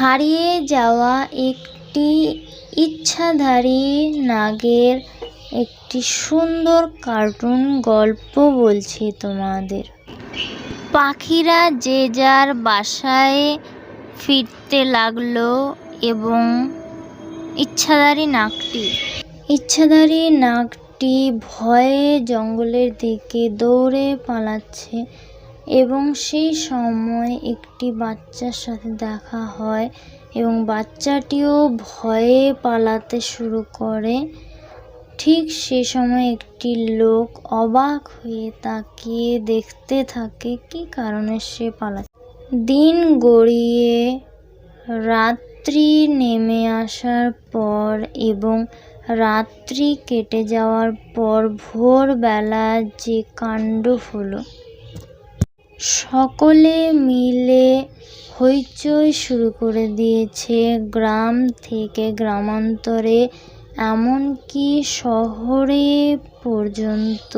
হারিয়ে যাওয়া একটি ইচ্ছাধারী নাগের একটি সুন্দর কার্টুন গল্প বলছি তোমাদের। পাখিরা যে যার বাসায় ফিরতে লাগলো এবং ইচ্ছাধারী নাগটি ভয়ে জঙ্গলের দিকে দৌড়ে পালাচ্ছে এবং সেই সময় একটি বাচ্চার সাথে দেখা হয় এবং বাচ্চাটিও ভয়ে পালাতে শুরু করে। ঠিক সে সময় একটি লোক অবাক হয়ে তাকিয়ে দেখতে থাকে কী কারণে সে পালাচ্ছে। দিন গড়িয়ে রাত্রি নেমে আসার পর এবং রাত্রি কেটে যাওয়ার পর ভোরবেলা যে কাণ্ড হলো, সকলে মিলে হইচই শুরু করে দিয়েছে। গ্রাম থেকে গ্রামান্তরে এমনকি শহরে পর্যন্ত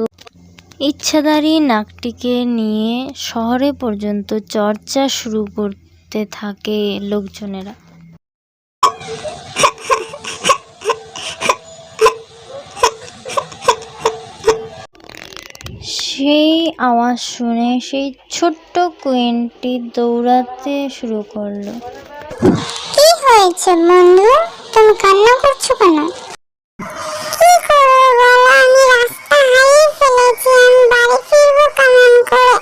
ইচ্ছাধারী নাগটিকে নিয়ে শহরে পর্যন্ত চর্চা শুরু করতে থাকে লোকজনেরা। সেই আওয়াজ শুনে সেই ছোট্ট কোয়েনটি দৌড়াতে শুরু করলো। কি হয়েছে বন্ধু, তুমি কান্না করছো কেন? কি করবো বলো, আমি রাস্তা হারিয়ে ফেলেছি। আমি বাড়ি ফিরবো কেমন করে?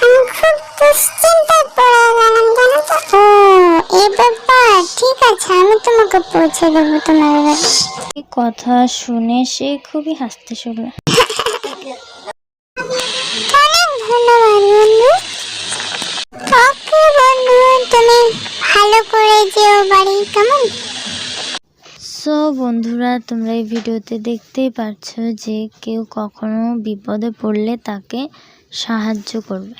আমি খুব দুশ্চিন্তায় পড়ে গেলাম, জানো তো। ও এই ব্যাপার, ঠিক আছে, আমি তোমাকে পৌঁছে দেবো তোমার বাড়ি। এই কথা শুনে সে খুবই হাসতে শুরু। অনেক ধন্যবাদ বন্ধু। ওকে বন্ধু, তুমি ভালো করে যেও বাড়ি, কেমন? সো বন্ধুরা, তোমরা এই ভিডিওতে দেখতেই পাচ্ছ যে কেউ কখনো বিপদে পড়লে তাকে সাহায্য করবে।